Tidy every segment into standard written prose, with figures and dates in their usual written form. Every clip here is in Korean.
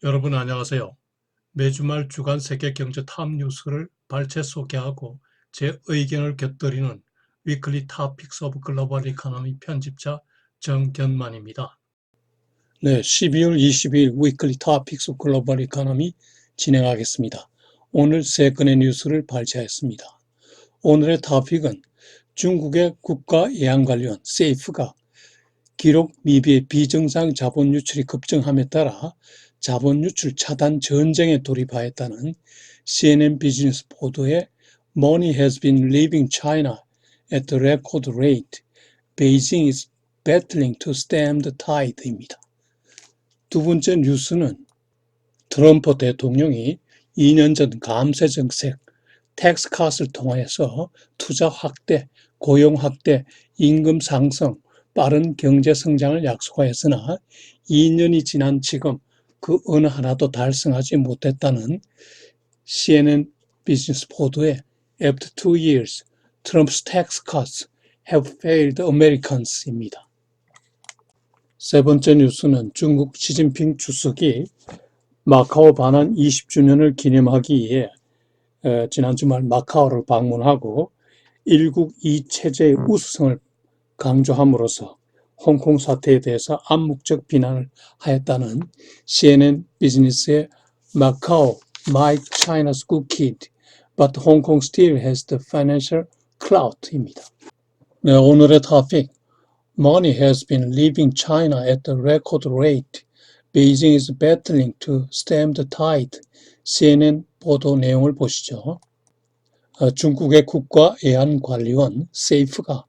여러분 안녕하세요. 매주 말 주간 세계 경제 탑 뉴스를 발췌 소개하고 제 의견을 곁들이는 위클리 토픽스 오브 글로벌 이코노미 편집자 정견만입니다. 네, 12월 22일 위클리 토픽스 오브 글로벌 이코노미 진행하겠습니다. 오늘 세 건의 뉴스를 발췌했습니다. 오늘의 토픽은 중국의 국가예안관리원 세이프가 기록 미비의 비정상 자본 유출이 급증함에 따라 자본 유출 차단 전쟁에 돌입하였다는 CNN 비즈니스 보도에 Money has been leaving China at the record rate. Beijing is battling to stem the tide입니다. 두 번째 뉴스는 트럼프 대통령이 2년 전 감세 정책 텍스 컷을 통해서 투자 확대, 고용 확대, 임금 상승, 빠른 경제 성장을 약속하였으나 2년이 지난 지금 그 어느 하나도 달성하지 못했다는 CNN 비즈니스 보도에 After 2 years, Trump's tax cuts have failed Americans입니다. 세 번째 뉴스는 중국 시진핑 주석이 마카오 반환 20주년을 기념하기 위해 지난 주말 마카오를 방문하고 일국 이체제의 우수성을 강조함으로써 홍콩 사태에 대해서 암묵적 비난을 하였다는 CNN 비즈니스의 Macau might China's good kid, but Hong Kong still has the financial clout입니다. 네, 오늘의 토픽 Money has been leaving China at the record rate. Beijing is battling to stem the tide. CNN 보도 내용을 보시죠. 중국의 국가예안관리원 세이프가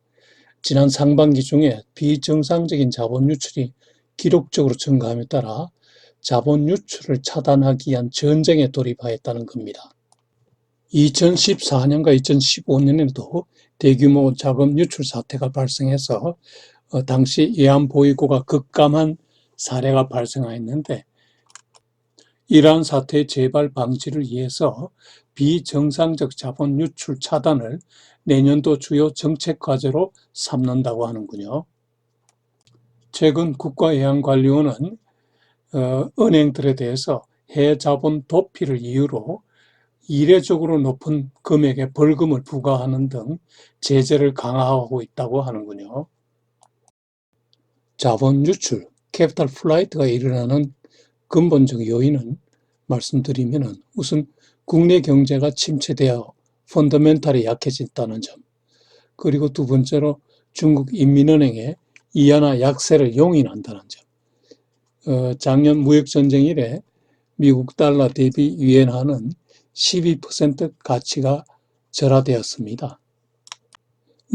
지난 상반기 중에 비정상적인 자본 유출이 기록적으로 증가함에 따라 자본 유출을 차단하기 위한 전쟁에 돌입하였다는 겁니다. 2014년과 2015년에도 대규모 자금 유출 사태가 발생해서 당시 예안보유고가 급감한 사례가 발생하였는데 이러한 사태의 재발 방지를 위해서 비정상적 자본 유출 차단을 내년도 주요 정책 과제로 삼는다고 하는군요. 최근 국가예안관리원은 은행들에 대해서 해외 자본 도피를 이유로 이례적으로 높은 금액의 벌금을 부과하는 등 제재를 강화하고 있다고 하는군요. 자본 유출, 캐피탈 플라이트가 일어나는 근본적 요인은 말씀드리면 우선 국내 경제가 침체되어 펀더멘탈이 약해졌다는 점, 그리고 두 번째로 중국 인민은행의 이하나 약세를 용인한다는 점. 작년 무역전쟁 이래 미국 달러 대비 위엔화는 12% 가치가 절하되었습니다.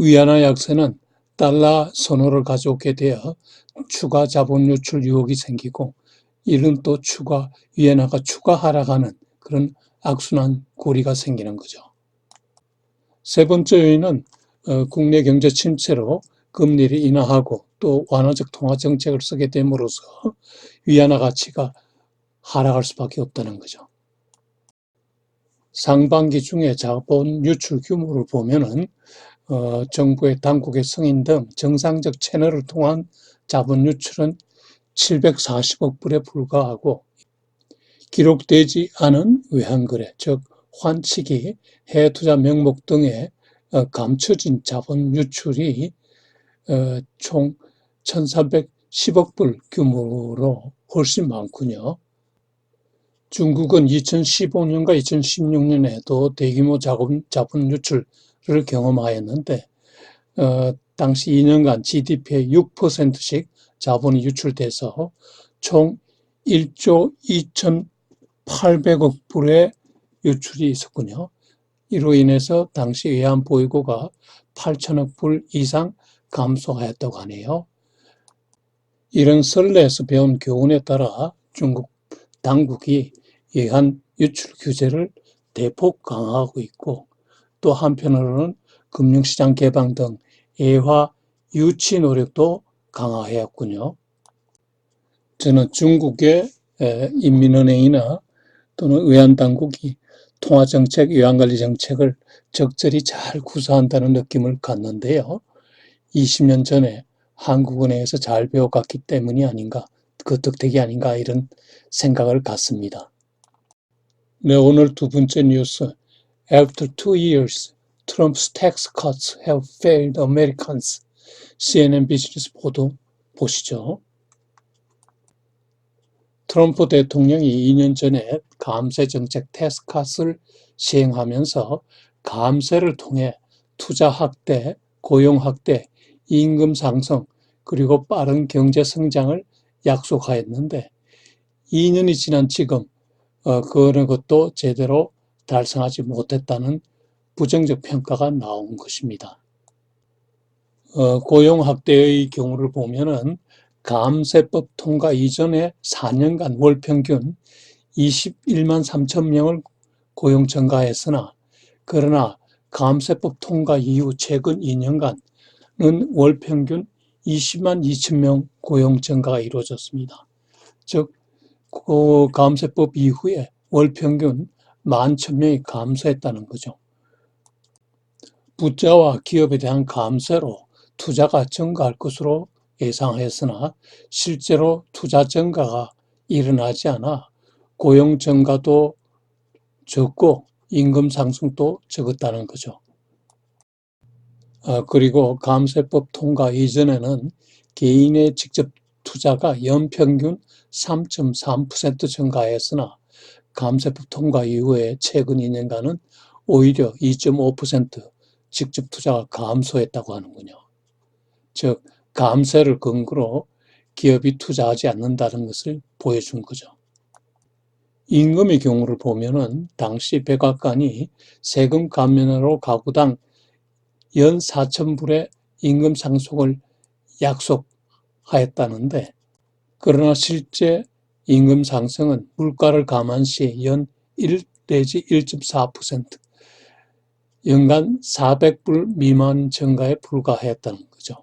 위안화 약세는 달러 선호를 가져오게 되어 추가 자본 유출 유혹이 생기고 이는 또 위안화가 추가 하락하는 그런 악순환 고리가 생기는 거죠. 세 번째 요인은 국내 경제 침체로 금리를 인하하고 또 완화적 통화 정책을 쓰게 됨으로써 위안화 가치가 하락할 수밖에 없다는 거죠. 상반기 중에 자본 유출 규모를 보면은 정부의 당국의 승인 등 정상적 채널을 통한 자본 유출은 740억 불에 불과하고 기록되지 않은 외환거래, 즉 환치기, 해외 투자 명목 등의 감춰진 자본 유출이 총 1,310억 불 규모로 훨씬 많군요. 중국은 2015년과 2016년에도 대규모 자본 유출을 경험하였는데 당시 2년간 GDP의 6%씩 자본이 유출돼서 총 1조 2,800억 불의 유출이 있었군요. 이로 인해서 당시 외환보유고가 8천억 불 이상 감소하였다고 하네요. 이런 선례에서 배운 교훈에 따라 중국 당국이 외환 유출 규제를 대폭 강화하고 있고 또 한편으로는 금융시장 개방 등 애화 유치 노력도 강화하였군요. 저는 중국의 인민은행이나 또는 외환당국이 통화정책, 외환관리 정책을 적절히 잘 구사한다는 느낌을 갖는데요. 20년 전에 한국은행에서 잘 배워갔기 때문이 아닌가 그 덕택이 아닌가 이런 생각을 갖습니다. 네, 오늘 두 번째 뉴스. After 2 years, Trump's tax cuts have failed Americans. CNN 비즈니스 보도 보시죠. 트럼프 대통령이 2년 전에 감세 정책 텍스 컷을 시행하면서 감세를 통해 투자 확대, 고용 확대, 임금 상승, 그리고 빠른 경제 성장을 약속하였는데 2년이 지난 지금 그런 것도 제대로 달성하지 못했다는 부정적 평가가 나온 것입니다. 고용 확대의 경우를 보면은 감세법 통과 이전에 4년간 월 평균 21만 3천 명을 고용 증가했으나 그러나 감세법 통과 이후 최근 2년간은 월 평균 20만 2천 명 고용 증가가 이루어졌습니다. 즉, 그 감세법 이후에 월 평균 11,000명이 감소했다는 거죠. 부자와 기업에 대한 감세로 투자가 증가할 것으로 예상했으나 실제로 투자 증가가 일어나지 않아 고용 증가도 적고 임금 상승도 적었다는 거죠. 그리고 감세법 통과 이전에는 개인의 직접 투자가 연평균 3.3% 증가했으나 감세법 통과 이후에 최근 2년간은 오히려 2.5% 직접 투자가 감소했다고 하는군요. 즉, 감세를 근거로 기업이 투자하지 않는다는 것을 보여준 거죠. 임금의 경우를 보면은 당시 백악관이 세금 감면으로 가구당 연 4,000불의 임금 상승을 약속하였다는데 그러나 실제 임금 상승은 물가를 감안시 연 1 내지 1.4% 연간 400불 미만 증가에 불과했다는 거죠.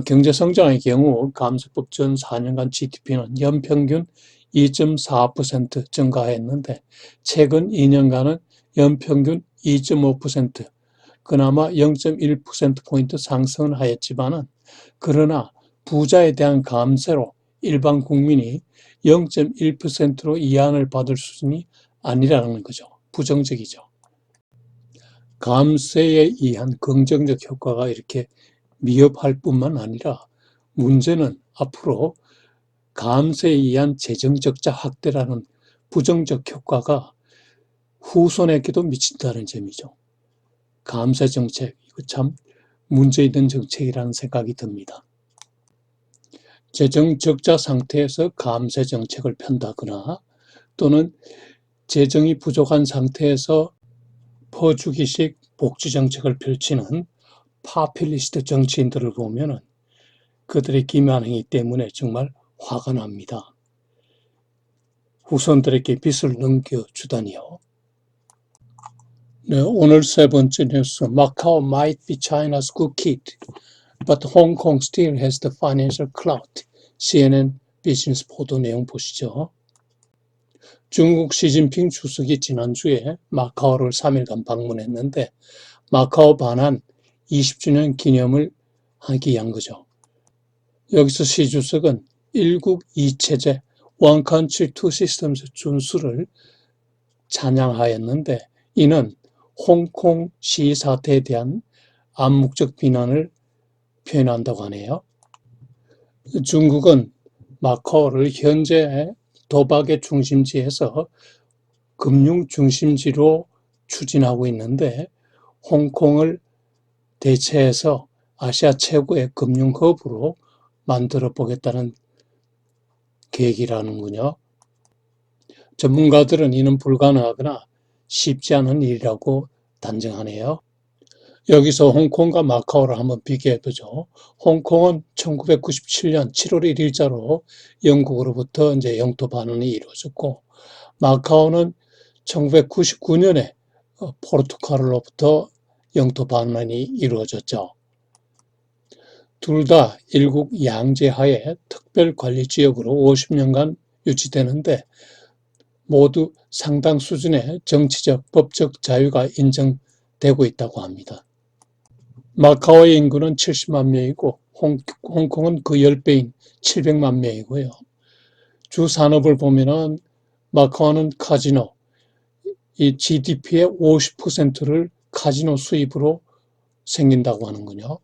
경제 성장의 경우 감세법 전 4년간 GDP는 연평균 2.4% 증가했는데 최근 2년간은 연평균 2.5% 그나마 0.1%포인트 상승은 하였지만은 그러나 부자에 대한 감세로 일반 국민이 0.1%로 이한을 받을 수준이 아니라는 거죠. 부정적이죠. 감세에 의한 긍정적 효과가 이렇게 미흡할 뿐만 아니라 문제는 앞으로 감세에 의한 재정적자 확대라는 부정적 효과가 후손에게도 미친다는 점이죠. 감세 정책, 이거 참 문제 있는 정책이라는 생각이 듭니다. 재정 적자 상태에서 감세 정책을 편다거나 또는 재정이 부족한 상태에서 퍼주기식 복지 정책을 펼치는 파퓰리스트 정치인들을 보면은 그들의 기만행위 때문에 정말 화가 납니다. 후손들에게 빚을 넘겨주다니요. 네, 오늘 세 번째 뉴스. Macau might be China's good kid, but Hong Kong still has the financial clout. CNN 비즈니스 보도 내용 보시죠. 중국 시진핑 주석이 지난주에 마카오를 3일간 방문했는데 마카오 반환 20주년 기념을 하기 위한 거죠. 여기서 시 주석은 일국 이체제 One Country Two Systems 준수를 찬양하였는데 이는 홍콩 시위 사태에 대한 암묵적 비난을 표현한다고 하네요. 중국은 마카오를 현재 도박의 중심지에서 금융 중심지로 추진하고 있는데 홍콩을 대체해서 아시아 최고의 금융 허브로 만들어 보겠다는 계획이라는군요. 전문가들은 이는 불가능하거나 쉽지 않은 일이라고 단정하네요. 여기서 홍콩과 마카오를 한번 비교해보죠. 홍콩은 1997년 7월 1일자로 영국으로부터 이제 영토 반환이 이루어졌고, 마카오는 1999년에 포르투갈로부터 영토 반환이 이루어졌죠. 둘 다 일국 양제하에 특별관리지역으로 50년간 유지되는데 모두 상당 수준의 정치적, 법적 자유가 인정되고 있다고 합니다. 마카오의 인구는 70만 명이고 홍콩은 그 10배인 700만 명이고요. 주 산업을 보면은 마카오는 카지노, 이 GDP의 50%를 카지노 수입으로 생긴다고 하는군요.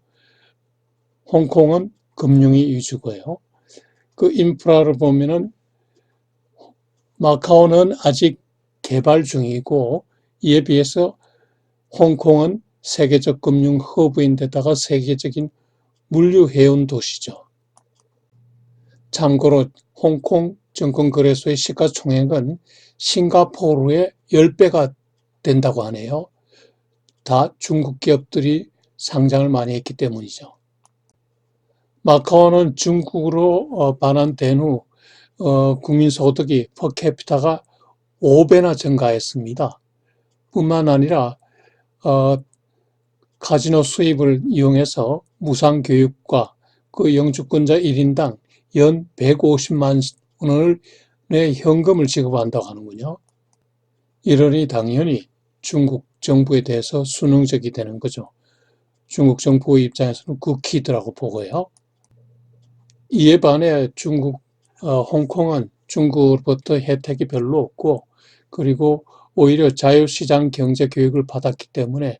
홍콩은 금융이 위주고요. 그 인프라를 보면은 마카오는 아직 개발 중이고 이에 비해서 홍콩은 세계적 금융 허브인데다가 세계적인 물류 해운 도시죠. 참고로 홍콩 증권거래소의 시가총액은 싱가포르의 10배가 된다고 하네요. 다 중국 기업들이 상장을 많이 했기 때문이죠. 마카오는 중국으로 반환된 후 국민 소득이 퍼캐피타가 5배나 증가했습니다. 뿐만 아니라 카지노 수입을 이용해서 무상교육과 그 영주권자 1인당 연 150만 원의 현금을 지급한다고 하는군요. 이러니 당연히 중국 정부에 대해서 순응적이 되는 거죠. 중국 정부 입장에서는 굿키드라고 보고요. 이에 반해 홍콩은 중국으로부터 혜택이 별로 없고 그리고 오히려 자유시장 경제 교육을 받았기 때문에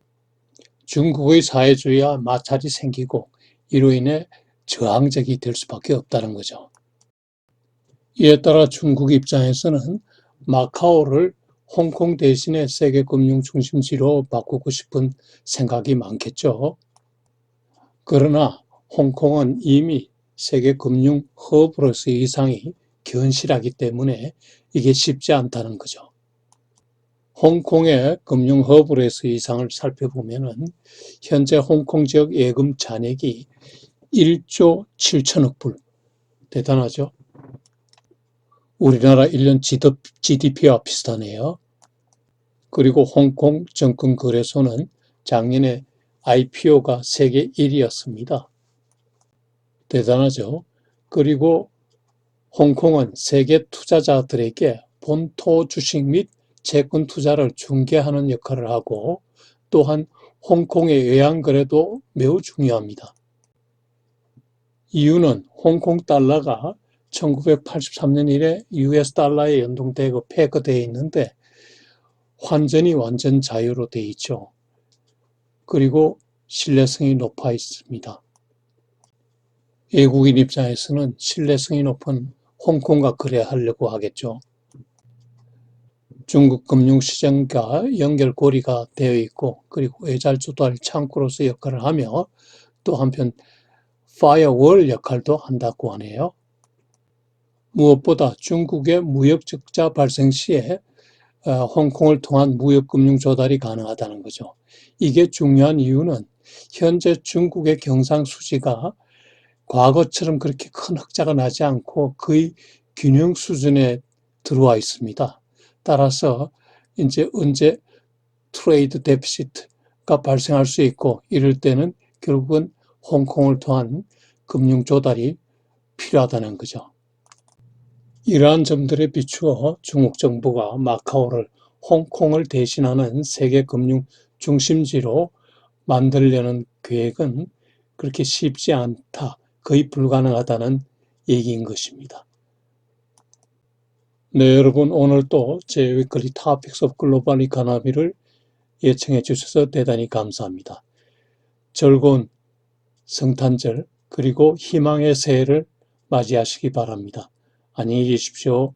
중국의 사회주의와 마찰이 생기고 이로 인해 저항적이 될 수밖에 없다는 거죠. 이에 따라 중국 입장에서는 마카오를 홍콩 대신에 세계 금융 중심지로 바꾸고 싶은 생각이 많겠죠. 그러나 홍콩은 이미 세계 금융 허브로서의 위상이 견실하기 때문에 이게 쉽지 않다는 거죠. 홍콩의 금융 허브로서의 위상을 살펴보면은 현재 홍콩 지역 예금 잔액이 1조 7천억 불. 대단하죠? 우리나라 1년 GDP와 비슷하네요. 그리고 홍콩 증권거래소는 작년에 IPO가 세계 1위였습니다. 대단하죠? 그리고 홍콩은 세계 투자자들에게 본토 주식 및 채권 투자를 중개하는 역할을 하고 또한 홍콩의 외환거래도 매우 중요합니다. 이유는 홍콩 달러가 1983년 이래 US 달러에 연동되고 페그되어 있는데 환전이 완전 자유로 되어 있죠. 그리고 신뢰성이 높아 있습니다. 외국인 입장에서는 신뢰성이 높은 홍콩과 거래하려고 하겠죠. 중국 금융시장과 연결고리가 되어 있고 그리고 외잘 조달 창구로서 역할을 하며 또 한편 파이어월 역할도 한다고 하네요. 무엇보다 중국의 무역 적자 발생 시에 홍콩을 통한 무역 금융 조달이 가능하다는 거죠. 이게 중요한 이유는 현재 중국의 경상수지가 과거처럼 그렇게 큰 흑자가 나지 않고 거의 균형 수준에 들어와 있습니다. 따라서 이제 언제 트레이드 데피시트가 발생할 수 있고 이럴 때는 결국은 홍콩을 통한 금융 조달이 필요하다는 거죠. 이러한 점들에 비추어 중국 정부가 마카오를 홍콩을 대신하는 세계 금융 중심지로 만들려는 계획은 그렇게 쉽지 않다, 거의 불가능하다는 얘기인 것입니다. 네, 여러분 오늘 또 제 위클리 토픽스 오브 글로벌 이코노미를 예청해 주셔서 대단히 감사합니다. 즐거운 성탄절 그리고 희망의 새해를 맞이하시기 바랍니다. 안녕히 계십시오.